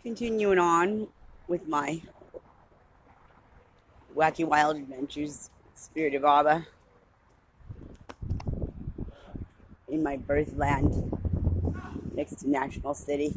Continuing on with my wacky wild adventures, spirit of Abba, in my birthland next to National City,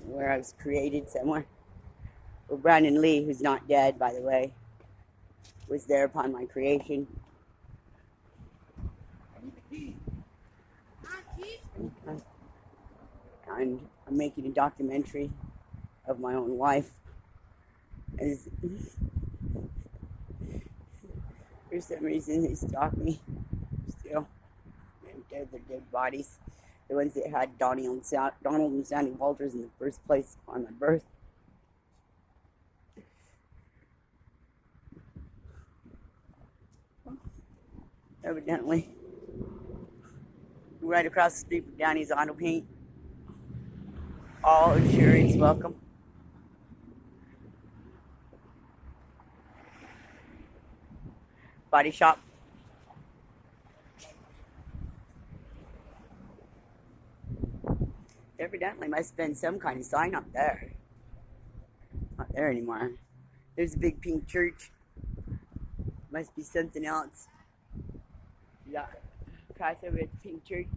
where I was created somewhere. Well, Brandon Lee, who's not dead, by the way, was there upon my creation. And I'm making a documentary of my own life. As for some reason, they stalk me still. They're the dead bodies, the ones that had Donald and Sandy Walters in the first place on my birth. Evidently, right across the street from Downey's Auto Paint. All insurance welcome. Body shop. Evidently must have been some kind of sign up there. Not there anymore. There's a big pink church. Must be something else. Yeah. Pass over at the pink church.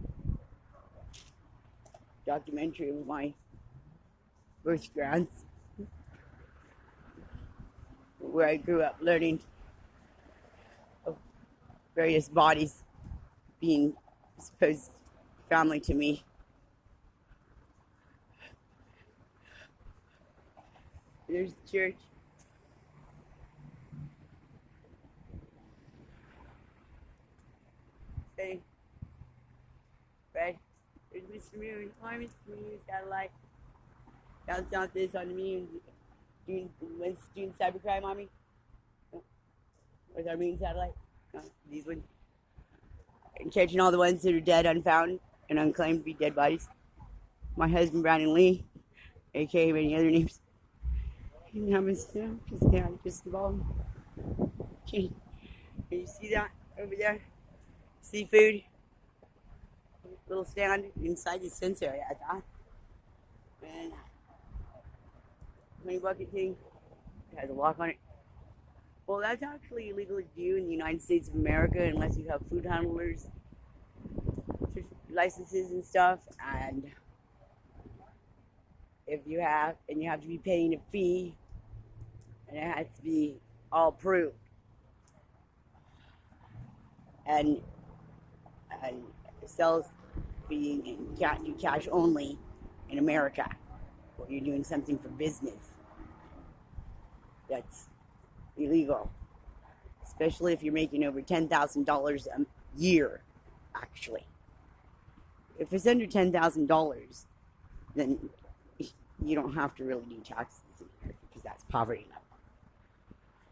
Documentary of my birth grounds, where I grew up learning of various bodies being supposed family to me. There's the church. Say, right? There's Mr. Moon. Hi, Mr. Moon, satellite. Down south is on the moon. When's doing cybercrime on me? With our moon satellite? No, these ones. And catching all the ones that are dead, unfound, and unclaimed to be dead bodies. My husband, Brandon Lee, aka many other names. And I was, just involved. Can you see that over there? Seafood. Little stand inside the fence area, I thought. And honey bucket thing. It has a lock on it. Well, that's actually illegal to do in the United States of America unless you have food handlers licenses and stuff. And if you have, and you have to be paying a fee, and it has to be all approved. And sells fee and can't do cash only in America. Or you're doing something for business. That's illegal. Especially if you're making over $10,000 a year, actually. If it's under $10,000, then you don't have to really do taxes because that's poverty level.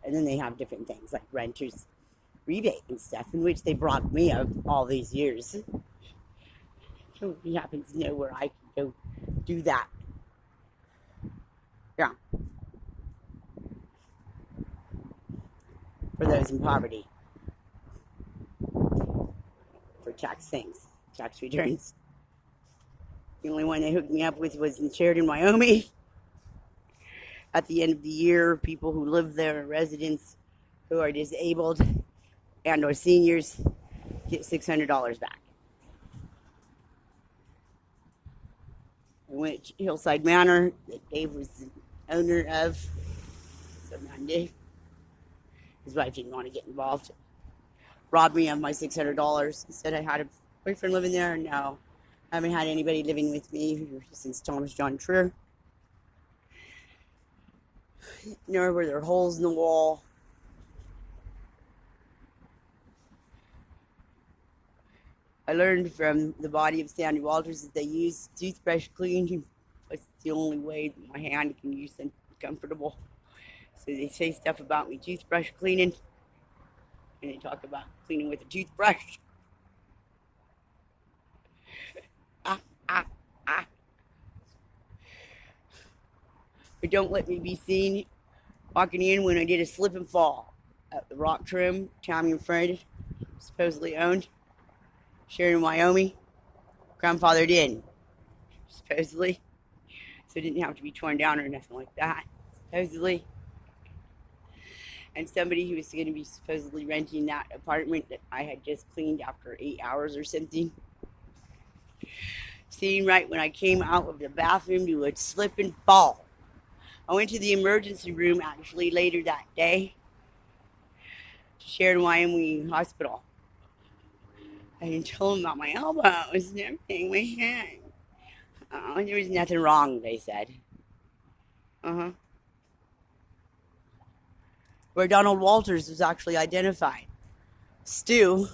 And then they have different things like renters rebate and stuff, in which they brought me up all these years. Nobody happens to know where I can go do that. Yeah. For those in poverty. For tax things, tax returns. The only one they hooked me up with was in Sheridan, Wyoming. At the end of the year, people who live there, residents who are disabled and or seniors, get $600 back. I went to Hillside Manor that Dave was the owner of. So Monday, his wife didn't want to get involved. Robbed me of my $600. Said I had a boyfriend living there. No, I haven't had anybody living with me since Thomas John Trier. Nor were there holes in the wall. I learned from the body of Sandy Walters that they use toothbrush cleaning. It's the only way my hand can use and be comfortable. So they say stuff about me toothbrush cleaning. And they talk about cleaning with a toothbrush. But don't let me be seen walking in when I did a slip and fall at the rock trim Tommy and Fred supposedly owned. Sheridan, Wyoming. Grandfather did, supposedly. so it didn't have to be torn down or nothing like that, supposedly. And somebody who was going to be supposedly renting that apartment that I had just cleaned after 8 hours or something, seeing right when I came out of the bathroom to a slip and fall. I went to the emergency room actually later that day to Sharon Wyoming Hospital. I told them about my elbows and everything, my hand. There was nothing wrong, they said. Where Donald Walters was actually identified. Stu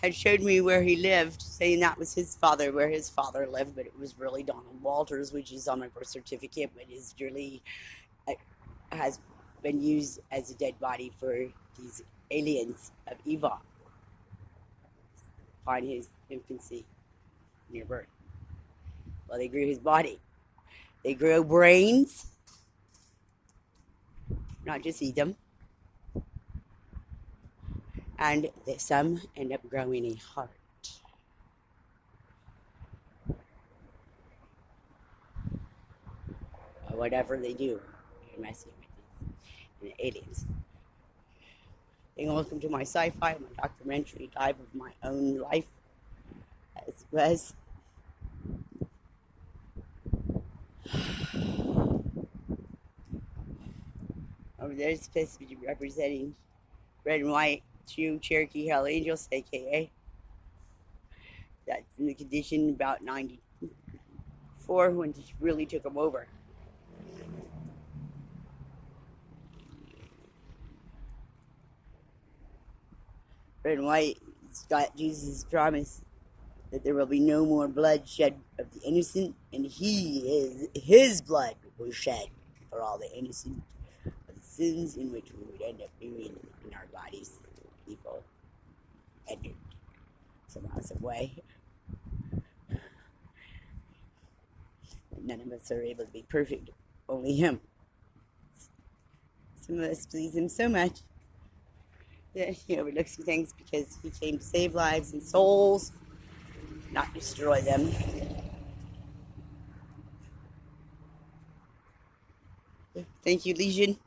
had showed me where he lived, saying that was his father, where his father lived, but it was really Donald Walters, which is on my birth certificate, but is really has been used as a dead body for these aliens of Eva upon his infancy near birth. Well, they grew his body. They grow brains, not just eat them. And some end up growing a heart. Or whatever they do, you're messing with these aliens. And welcome to my sci-fi, my documentary dive of my own life, as was. Over there is supposed to be representing red and white true Cherokee Hell Angels, aka that's in the condition about 94 when it really took them over. Red and white, it's got Jesus' promise that there will be no more bloodshed of the innocent, and his blood was shed for all the innocent of the sins in which we would end up doing in our bodies. People entered somehow, some way. None of us are able to be perfect, only him. Some of us please him so much that he overlooks some things because he came to save lives and souls, not destroy them. Thank you, Legion,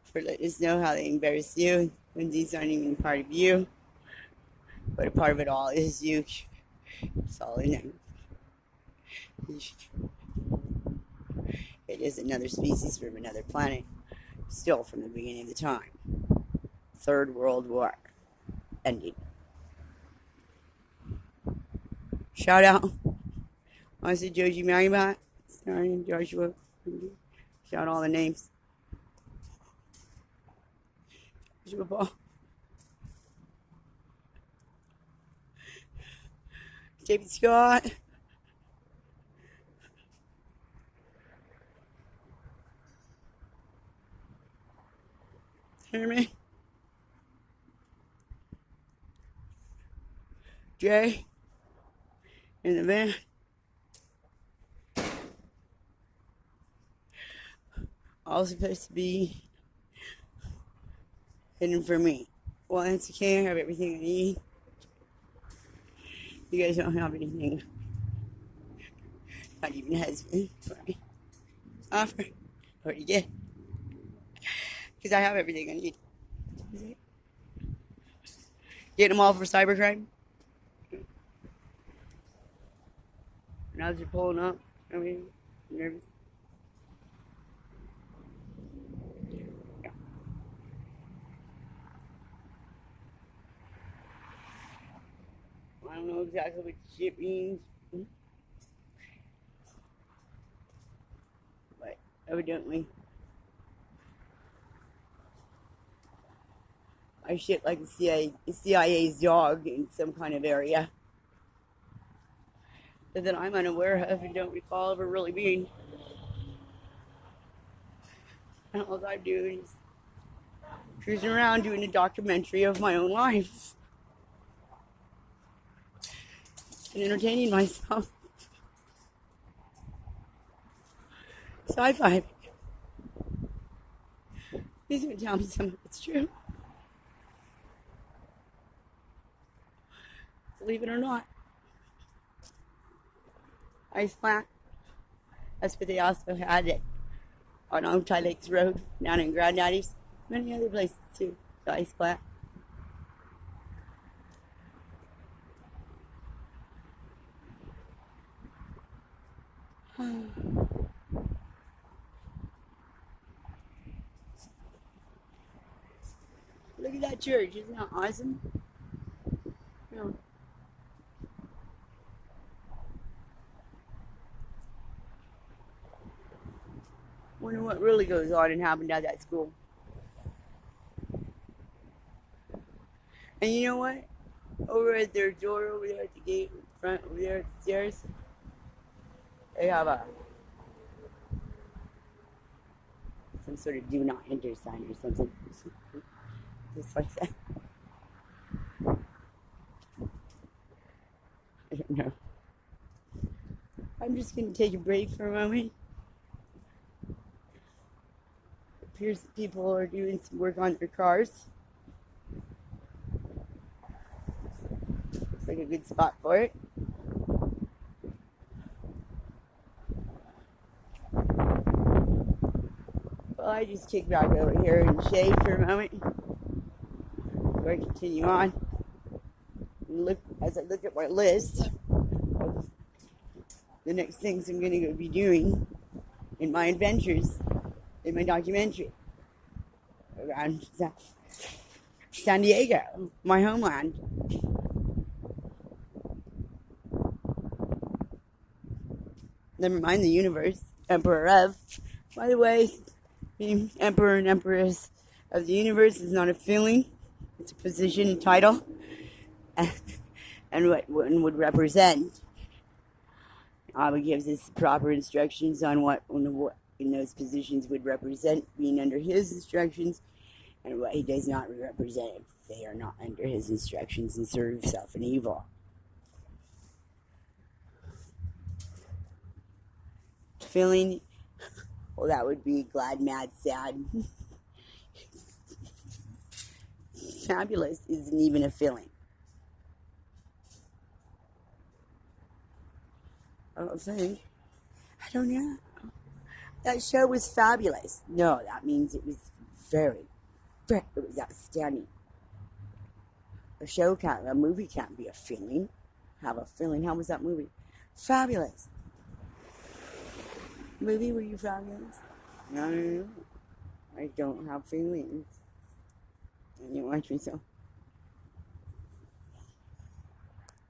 for letting us know how they embarrass you when these aren't even part of you, but a part of it all is you. It's all in there. It is another species from another planet, still from the beginning of the time. Third World War ending. Shout out. I said Joji Maribot, starring Joshua. Shout all the names. Joshua Paul. David Scott. Herman. Jay. In the van. All supposed to be hidden for me. Well, that's okay. I have everything I need. You guys don't have anything. Not even a husband for me. Offer. Already did. Because I have everything I need. Getting them all for cybercrime. Now they're pulling up. I mean, nervous. Yeah. I don't know exactly what shit means. But evidently, I shit like the CIA's dog in some kind of area that I'm unaware of and don't recall ever really being. And all I do is cruising around doing a documentary of my own life and entertaining myself. Sci-fi. Please don't tell me some of it's true. Believe it or not. Ice flat. That's what they also had it on Outside Lakes Road down in Granddaddy's. Many other places too. The ice flat. Look at that church. Isn't that awesome? Yeah. Wonder what really goes on and happened at that school. And you know what? Over at their door, over there at the gate, in front, over there at the stairs, they have some sort of do not enter sign or something. Just like that. I don't know. I'm just going to take a break for a moment. It appears that people are doing some work on their cars. Looks like a good spot for it. Well, I just kick back over here and shade for a moment before I continue on. And as I look at my list of the next things I'm going to be doing in my adventures in my documentary around San Diego, my homeland. Never mind the universe, emperor of. By the way, being emperor and empress of the universe is not a feeling, it's a position and title, and what one would represent. Abba gives us proper instructions on what in those positions would represent being under his instructions, and what he does not represent if they are not under his instructions and serve self and evil. Feeling, well, that would be glad, mad, sad. Fabulous isn't even a feeling. I don't think. I don't know. That show was fabulous. No, that means it was it was outstanding. A movie can't be a feeling. Have a feeling. How was that movie? Fabulous. Movie, were you fabulous? No. I don't have feelings. And you watch me so.